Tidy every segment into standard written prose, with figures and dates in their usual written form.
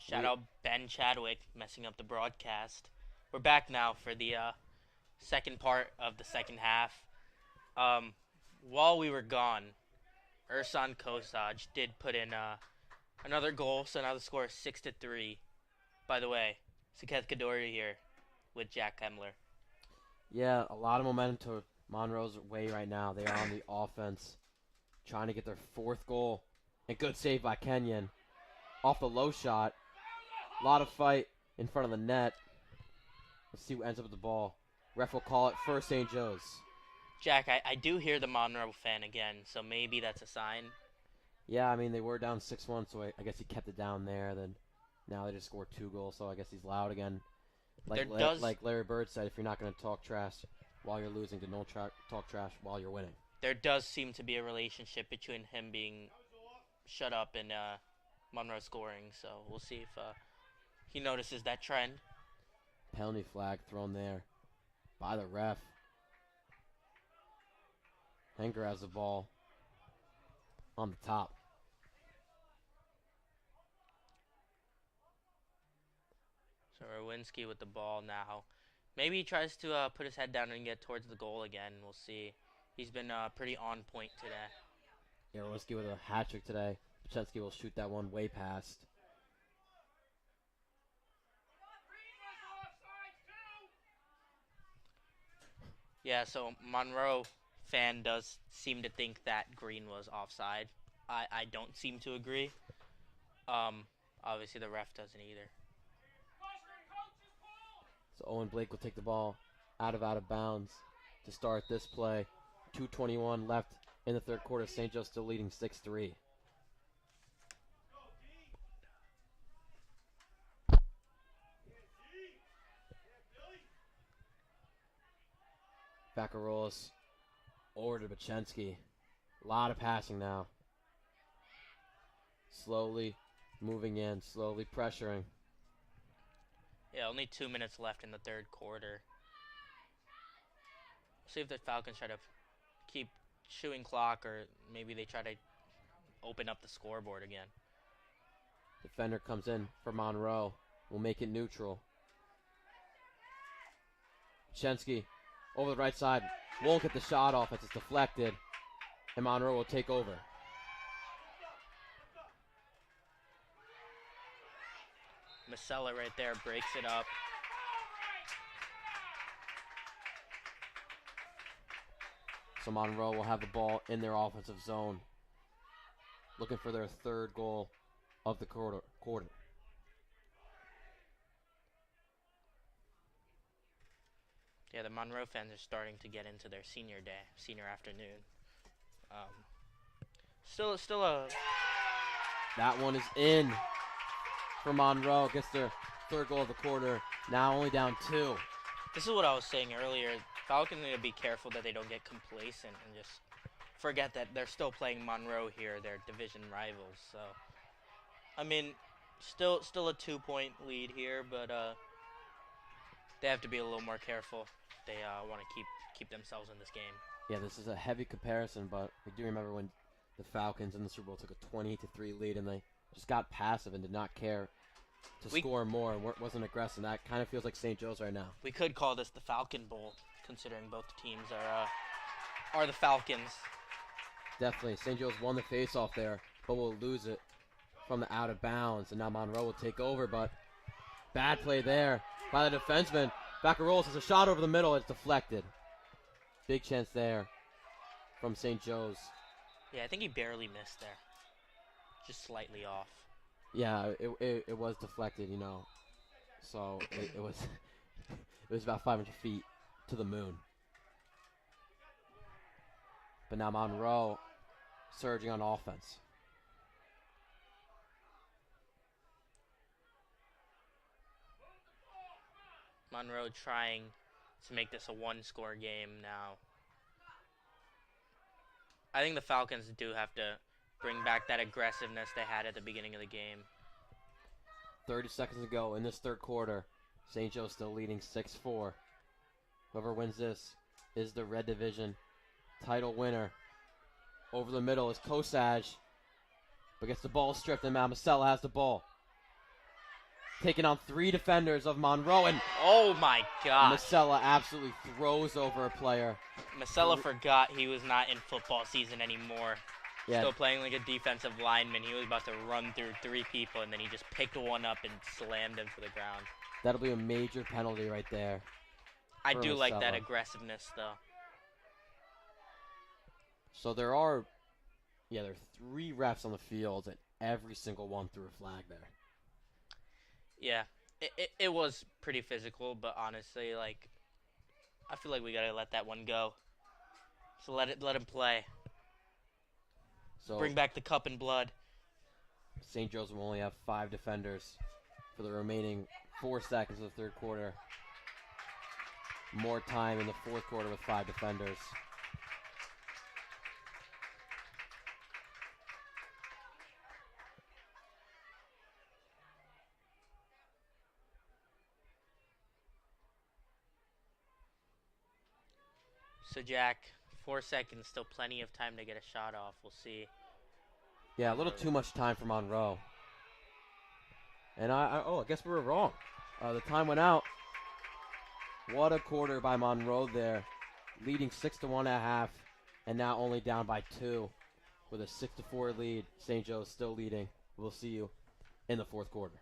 Shout out Ben Chadwick messing up the broadcast. We're back now for the second part of the second half. Um, while we were gone, Ersan Kosaj did put in another goal, so now the score is 6-3. By the way, Saketh Kadori here with Jack Kemler. Yeah, a lot of momentum to Monroe's way right now. They are on the offense, trying to get their fourth goal. And good save by Kenyon. Off the low shot. A lot of fight in front of the net. Let's see who ends up with the ball. Ref will call it for St. Joe's. Jack, I do hear the Monroe fan again, so maybe that's a sign. Yeah, I mean, they were down 6-1, so I guess he kept it down there. Then now they just scored 2 goals, so I guess he's loud again. Like Larry Bird said, if you're not going to talk trash while you're losing, then don't talk trash while you're winning. There does seem to be a relationship between him being shut up and Monroe scoring, so we'll see if he notices that trend. Penalty flag thrown there by the ref. Henker has the ball on the top. So Rowinski with the ball now. Maybe he tries to put his head down and get towards the goal again. We'll see. He's been pretty on point today. Rowinski with a hat trick today. Pachensky will shoot that one way past. Yeah, so Monroe fan does seem to think that Green was offside. I don't seem to agree. Obviously the ref doesn't either. So Owen Blake will take the ball out of bounds to start this play. 2:21 left in the third quarter. St. Joe still leading 6-3. Baccarolas over to Bachensky. A lot of passing now. Slowly moving in, slowly pressuring. Yeah, only 2 minutes left in the third quarter. See if the Falcons try to keep chewing clock, or maybe they try to open up the scoreboard again. Defender comes in for Monroe. Will make it neutral. Bachensky over the right side. Won't get the shot off as it's deflected. And Monroe will take over. Masella right there breaks it up. So Monroe will have the ball in their offensive zone. Looking for their third goal of the quarter. Yeah, the Monroe fans are starting to get into their senior afternoon. Still a... That one is in for Monroe. Gets their third goal of the quarter. Now only down 2. This is what I was saying earlier. Falcons need to be careful that they don't get complacent and just forget that they're still playing Monroe here, their division rivals. So, I mean, still a 2-point lead here, but they have to be a little more careful. They want to keep themselves in this game. Yeah, this is a heavy comparison, but we do remember when the Falcons in the Super Bowl took a 20-3 lead, and they just got passive and did not care to score more and wasn't aggressive. That kind of feels like St. Joe's right now. We could call this the Falcon Bowl, considering both teams are the Falcons. Definitely. St. Joe's won the face-off there, but will lose it from the out of bounds. And now Monroe will take over, but bad play there by the defenseman. Baccarolas has a shot over the middle. It's deflected. Big chance there from St. Joe's. Yeah, I think he barely missed there. Just slightly off. Yeah, it was deflected, So it was it was about 500 feet to the moon. But now Monroe surging on offense. Monroe trying to make this a one-score game now. I think the Falcons do have to bring back that aggressiveness they had at the beginning of the game. 30 seconds to go in this third quarter. St. Joe still leading 6-4. Whoever wins this is the Red Division title winner. Over the middle is Kosaj, but gets the ball stripped, and Masella has the ball. taking on 3 defenders of Monroe, and Oh my gosh. Masella absolutely throws over a player. Masella forgot he was not in football season anymore. Yeah, Still playing like a defensive lineman. He was about to run through 3 people, and then he just picked one up and slammed him to the ground. that'll be a major penalty right there. I do like Masella. that aggressiveness, though. So there are 3 refs on the field, and every single one threw a flag there. Yeah, it was pretty physical, but honestly, like, I feel like we gotta let that one go. So let him play. So Bring back the cup and blood. St. Joe's will only have 5 defenders for the remaining 4 seconds of the third quarter. More time in the fourth quarter with 5 defenders. So Jack, 4 seconds, still plenty of time to get a shot off. We'll see. Yeah, a little too much time for Monroe. And I guess we were wrong. The time went out. What a quarter by Monroe there, leading 6-1 at half, and now only down by 2 with a 6-4 lead. St. Joe's still leading. We'll see you in the fourth quarter.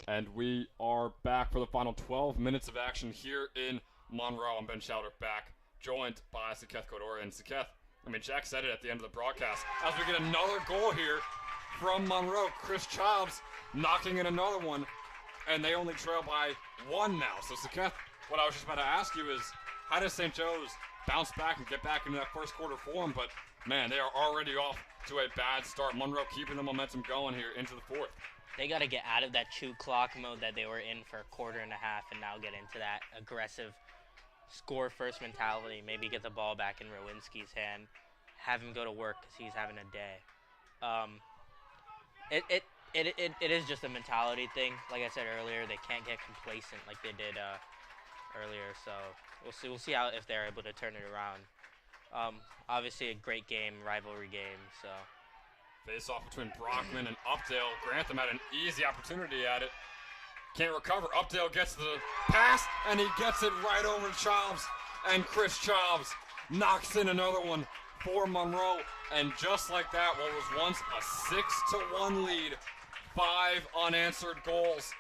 And we are back for the final 12 minutes of action here in Monroe. I'm Ben Schauder back, joined by Saketh Kodori. And Saketh, Jack said it at the end of the broadcast. As we get another goal here from Monroe, Chris Childs knocking in another one, and they only trail by 1 now. So Saketh, what I was just about to ask you is, how does St. Joe's bounce back and get back into that first quarter form? But man, they are already off to a bad start. Monroe keeping the momentum going here into the fourth. They got to get out of that chew clock mode that they were in for a quarter and a half and now get into that aggressive score first mentality. Maybe get the ball back in Rowinski's hand, have him go to work because he's having a day. It is just a mentality thing. Like I said earlier, they can't get complacent like they did earlier. So we'll see how if they're able to turn it around. Obviously a great game, rivalry game. So Face off between Brockman and Updale. Grantham had an easy opportunity at it. Can't recover. Updale gets the pass, and he gets it right over to Childs. And Chris Childs knocks in another one for Monroe. And just like that, what was once a 6-1 lead, 5 unanswered goals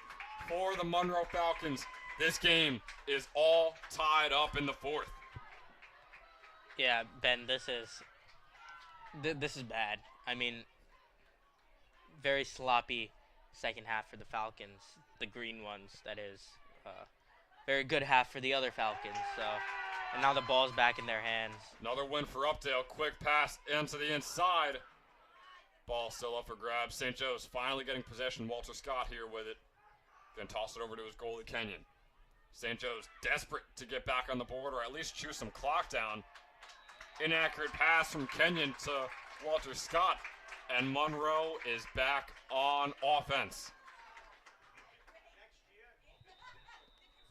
for the Monroe Falcons. This game is all tied up in the fourth. Yeah, Ben, this is bad. I mean, very sloppy second half for the Falcons, the green ones, that is. Very good half for the other Falcons. So, and now the ball's back in their hands. Another win for Updale. Quick pass into the inside. Ball still up for grabs. St. Joe's finally getting possession. Walter Scott here with it. Then toss it over to his goalie, Kenyon. St. Joe's desperate to get back on the board or at least chew some clock down. Inaccurate pass from Kenyon to Walter Scott. And Monroe is back on offense.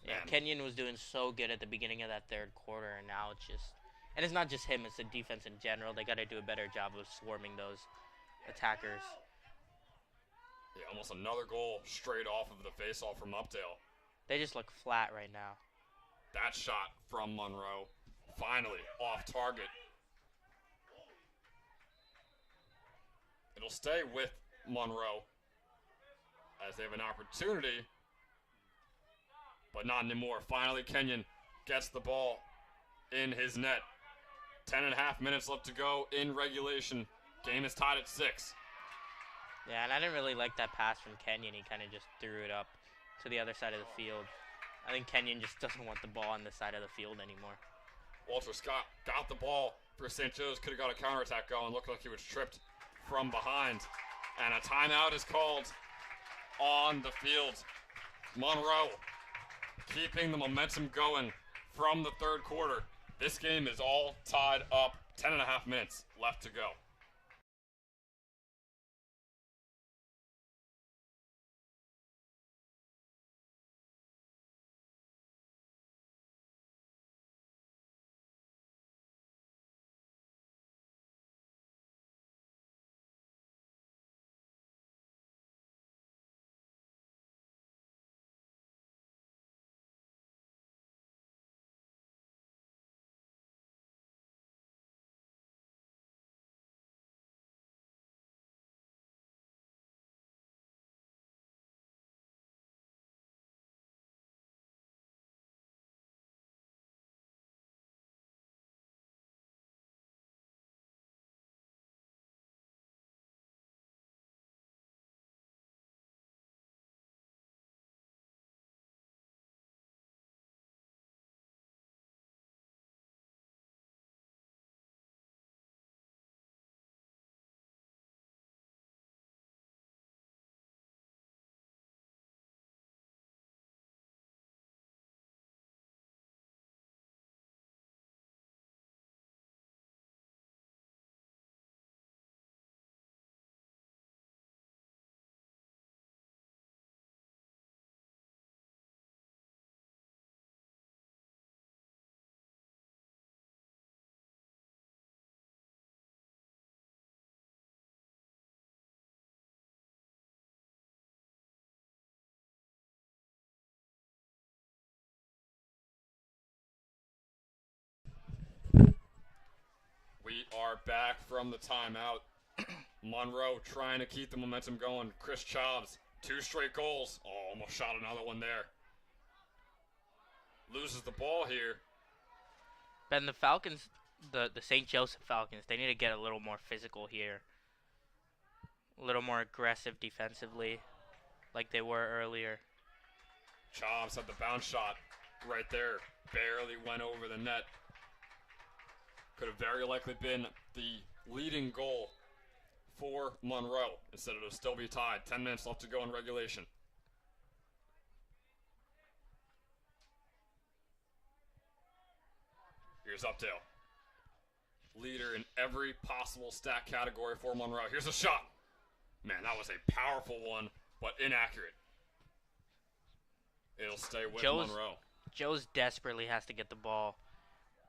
Yeah, Kenyon was doing so good at the beginning of that third quarter, and now it's just... And it's not just him, it's the defense in general. They got to do a better job of swarming those attackers. Yeah, almost another goal straight off of the faceoff from Updale. They just look flat right now. That shot from Monroe, finally off target. It'll stay with Monroe as they have an opportunity, but not anymore. Finally, Kenyon gets the ball in his net. 10.5 minutes left to go in regulation. Game is tied at 6. Yeah, and I didn't really like that pass from Kenyon. He kind of just threw it up to the other side of the field. I think Kenyon just doesn't want the ball on this side of the field anymore. Walter Scott got the ball for St. Joe's. Could have got a counterattack going. Looked like he was tripped from behind. And a timeout is called on the field. Monroe keeping the momentum going from the third quarter. This game is all tied up. 10.5 minutes left to go. We are back from the timeout. Monroe trying to keep the momentum going. Chris Childs, 2 straight goals. Oh, almost shot another one there. Loses the ball here. Ben, the Falcons, the St. Joseph Falcons, they need to get a little more physical here. A little more aggressive defensively, like they were earlier. Childs had the bounce shot right there. Barely went over the net. Could have very likely been the leading goal for Monroe. Instead, it'll still be tied. 10 minutes left to go in regulation. Here's Updale. Leader in every possible stat category for Monroe. Here's a shot. Man, that was a powerful one, but inaccurate. It'll stay with Monroe. Joe's desperately has to get the ball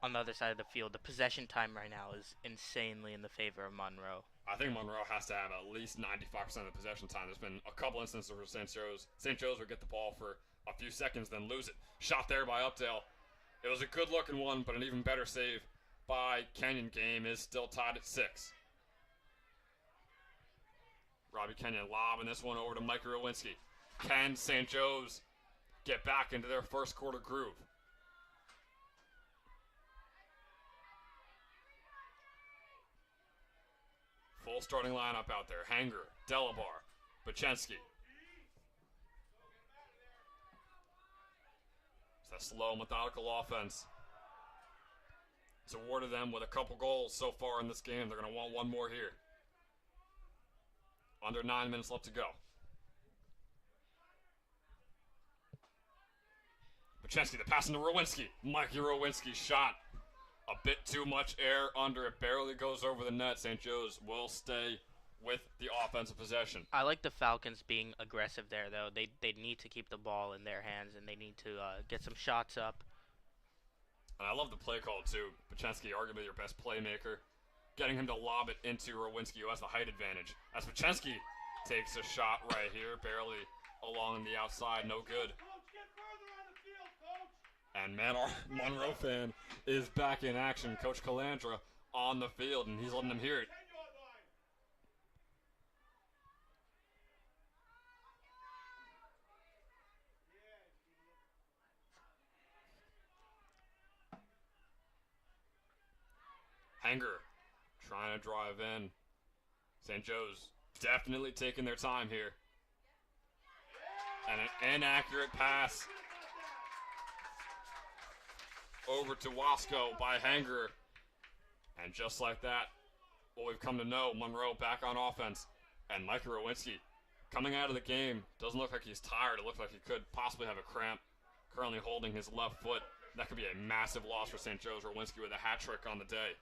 on the other side of the field. The possession time right now is insanely in the favor of Monroe. I think Monroe has to have at least 95% of the possession time. There's been a couple instances where St. Joe's would get the ball for a few seconds, then lose it. Shot there by Updale. It was a good-looking one, but an even better save by Kenyon. Game is still tied at 6. Robbie Kenyon lobbing this one over to Mike Rowinski. Can St. Joe's get back into their first quarter groove? Full starting lineup out there. Hanger, Delabar, Bachensky. It's that slow, methodical offense. It's awarded them with a couple goals so far in this game. They're going to want one more here. Under 9 minutes left to go. Bachensky, the pass into Rowinski. Mikey Rowinski shot. A bit too much air under it. Barely goes over the net. St. Joe's will stay with the offensive possession. I like the Falcons being aggressive there, though. They need to keep the ball in their hands, and they need to get some shots up. And I love the play call, too. Bachensky, arguably your best playmaker. Getting him to lob it into Rowinski, who has the height advantage. As Bachensky takes a shot right here, barely along the outside, no good. And man, our Monroe fan is back in action. Coach Calandra on the field, and he's letting them hear it. Hanger trying to drive in. St. Joe's definitely taking their time here. And an inaccurate pass over to Wasco by Hanger. And just like that, what we've come to know, Monroe back on offense. And Mike Rowinski coming out of the game. Doesn't look like he's tired. It looks like he could possibly have a cramp. Currently holding his left foot. That could be a massive loss for St. Joe's. Rowinski with a hat trick on the day.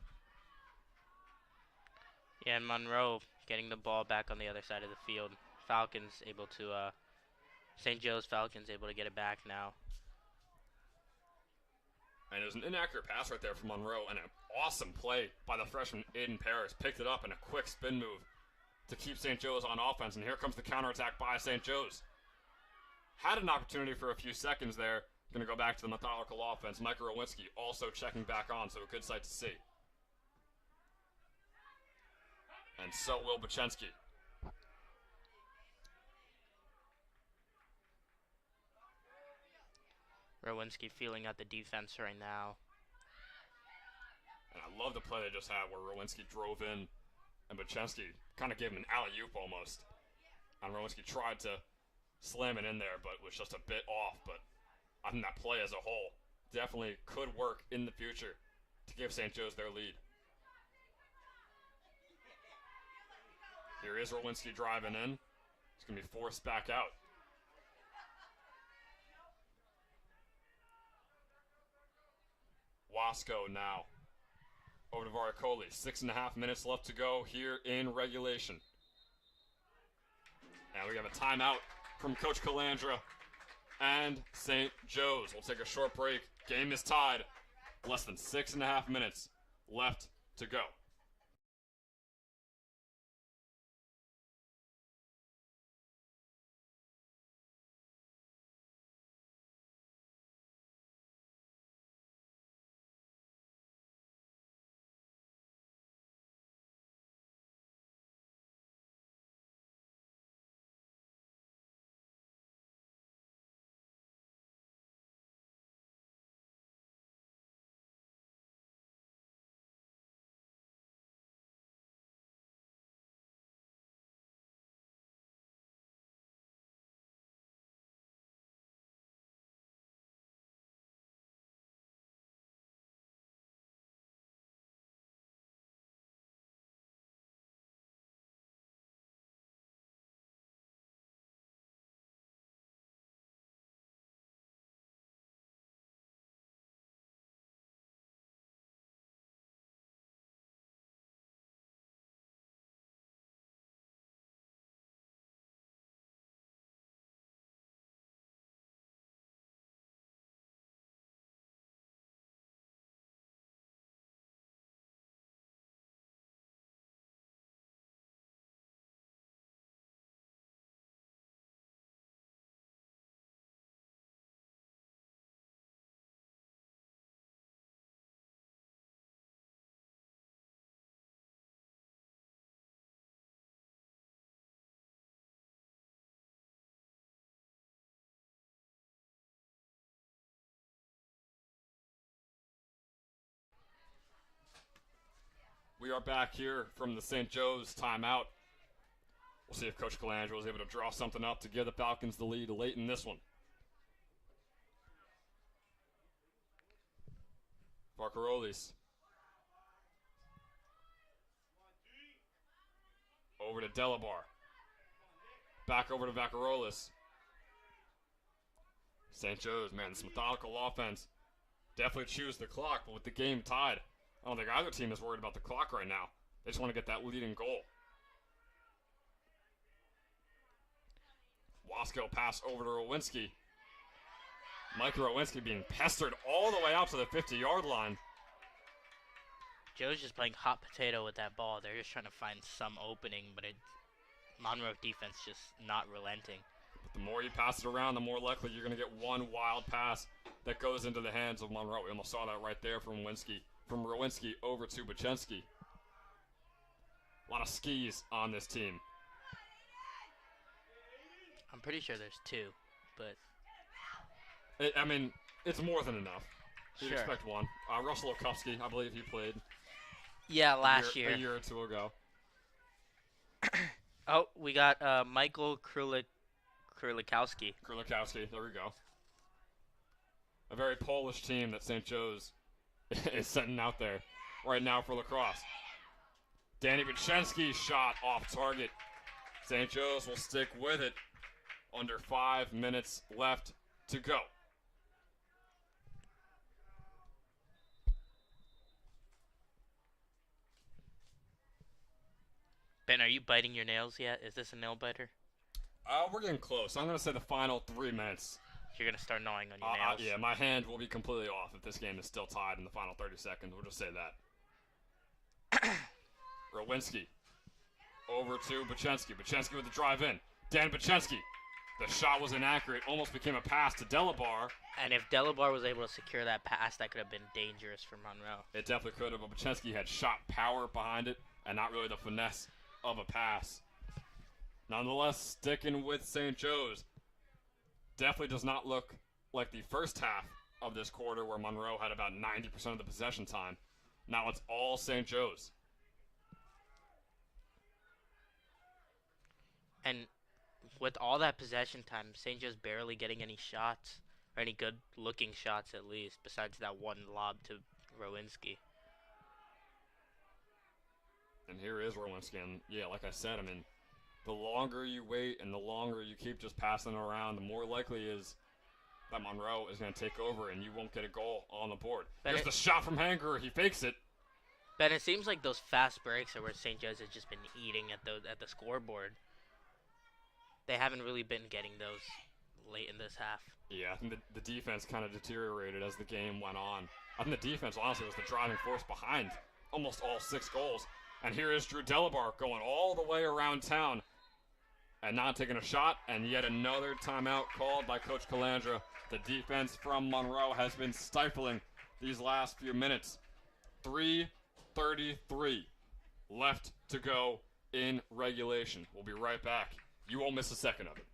Yeah, and Monroe getting the ball back on the other side of the field. Falcons able to, St. Joe's Falcons able to get it back now. And it was an inaccurate pass right there from Monroe, and an awesome play by the freshman Aiden Paris. Picked it up in a quick spin move to keep St. Joe's on offense, and here comes the counterattack by St. Joe's. Had an opportunity for a few seconds there. Going to go back to the methodical offense. Mike Rowinski also checking back on, so a good sight to see. And so will Bachensky. Rowinski feeling out the defense right now. And I love the play they just had where Rowinski drove in and Bachensky kind of gave him an alley-oop almost. And Rowinski tried to slam it in there, but was just a bit off. But I think that play as a whole definitely could work in the future to give St. Joe's their lead. Here is Rowinski driving in. He's going to be forced back out. Wasco now. Over to Varicoli. 6.5 minutes left to go here in regulation. And we have a timeout from Coach Calandra and St. Joe's. We'll take a short break. Game is tied. Less than 6.5 minutes left to go. We are back here from the St. Joe's timeout. We'll see if Coach Colangelo was able to draw something up to give the Falcons the lead late in this one. Barcarolis. Over to Delabar. Back over to Vacarolis. St. Joe's, man, this methodical offense definitely chews the clock, but with the game tied, I don't think either team is worried about the clock right now. They just want to get that leading goal. Wasco pass over to Rowinski. Mike Rowinski being pestered all the way out to the 50-yard line. Joe's just playing hot potato with that ball. They're just trying to find some opening, but Monroe defense just not relenting. But the more you pass it around, the more likely you're going to get one wild pass that goes into the hands of Monroe. We almost saw that right there from Rowinski over to Bachenski. A lot of skis on this team. I'm pretty sure there's two, but it's more than enough. You'd sure. expect one. Russell Okupski, I believe he played. Yeah, last year. A year or two ago. Oh, we got Michael Krulikowski. Krulikowski, there we go. A very Polish team that St. Joe's is sending out there right now for Lacrosse. Danny Bachenski's shot off target. St. Joe's will stick with it. Under 5 minutes left to go. Ben, are you biting your nails yet? Is this a nail biter? We're getting close. I'm going to say the final 3 minutes. You're going to start gnawing on your nails? Yeah, my hand will be completely off if this game is still tied in the final 30 seconds. We'll just say that. Rowinski. Over to Bachenski. Bachenski with the drive in. Dan Bachenski. The shot was inaccurate. Almost became a pass to Delabar. And if Delabar was able to secure that pass, that could have been dangerous for Monroe. It definitely could have, but Bachenski had shot power behind it and not really the finesse of a pass. Nonetheless, sticking with St. Joe's. Definitely does not look like the first half of this quarter where Monroe had about 90% of the possession time. Now it's all St. Joe's. And with all that possession time, St. Joe's barely getting any shots, or any good-looking shots at least, besides that one lob to Rowinski. And here is Rowinski. And yeah, like I said, the longer you wait and the longer you keep just passing it around, the more likely is that Monroe is going to take over and you won't get a goal on the board. Here's the shot from Hanger. He fakes it. Ben, it seems like those fast breaks are where St. Joe's has just been eating at the scoreboard. They haven't really been getting those late in this half. Yeah, I think the defense kind of deteriorated as the game went on. I think the defense, honestly, was the driving force behind almost all 6 goals. And here is Drew Delabar going all the way around town and not taking a shot. And yet another timeout called by Coach Calandra. The defense from Monroe has been stifling these last few minutes. 3:33 left to go in regulation. We'll be right back. You won't miss a second of it.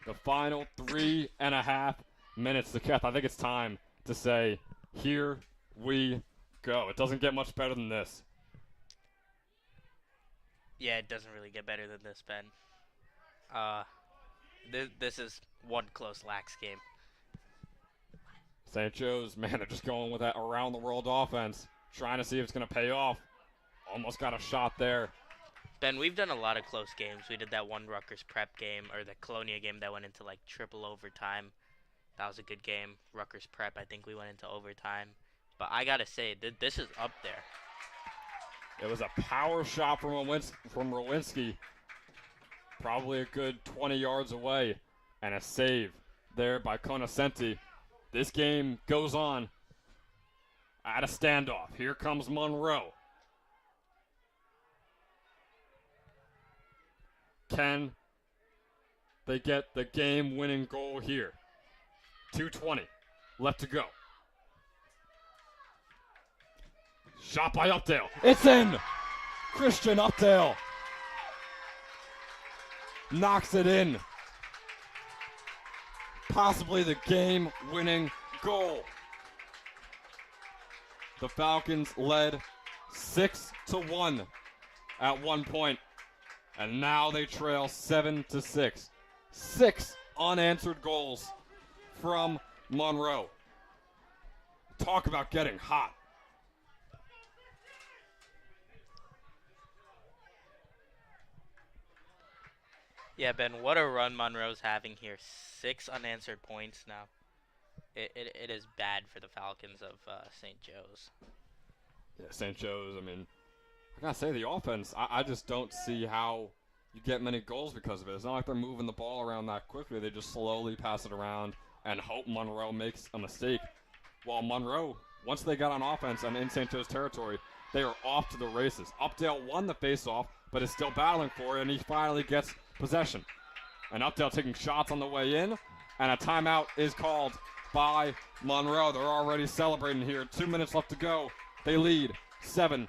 The final 3.5 minutes. Keth, I think it's time to say, here we go. It doesn't get much better than this. Yeah, it doesn't really get better than this, Ben. This is one close Lax game. St. Joe's, man, they're just going with that around-the-world offense, trying to see if it's going to pay off. Almost got a shot there. Ben, we've done a lot of close games. We did that one Rutgers prep game, or the Colonia game that went into like triple overtime. That was a good game. Rutgers prep, I think we went into overtime. But I got to say, this is up there. It was a power shot from Rowinski, probably a good 20 yards away, and a save there by Conoscenti. This game goes on at a standoff. Here comes Monroe. Can they get the game-winning goal here? 2:20 left to go. Shot by Updale. It's in! Christian Updale knocks it in. Possibly the game-winning goal. The Falcons led 6-1 at one point, and now they trail 7-6. 6 unanswered goals from Monroe. Talk about getting hot. Yeah, Ben, what a run Monroe's having here. 6 unanswered points now. It is bad for the Falcons of St. Joe's. Yeah, St. Joe's, I mean, I gotta say, the offense, I just don't see how you get many goals because of it. It's not like they're moving the ball around that quickly. They just slowly pass it around and hope Monroe makes a mistake. While Monroe, once they got on offense and in St. Joe's territory, they are off to the races. Updale won the faceoff, but is still battling for it, and he finally gets possession. And Updale taking shots on the way in, and a timeout is called by Monroe. They're already celebrating here. 2 minutes left to go. They lead 7-6.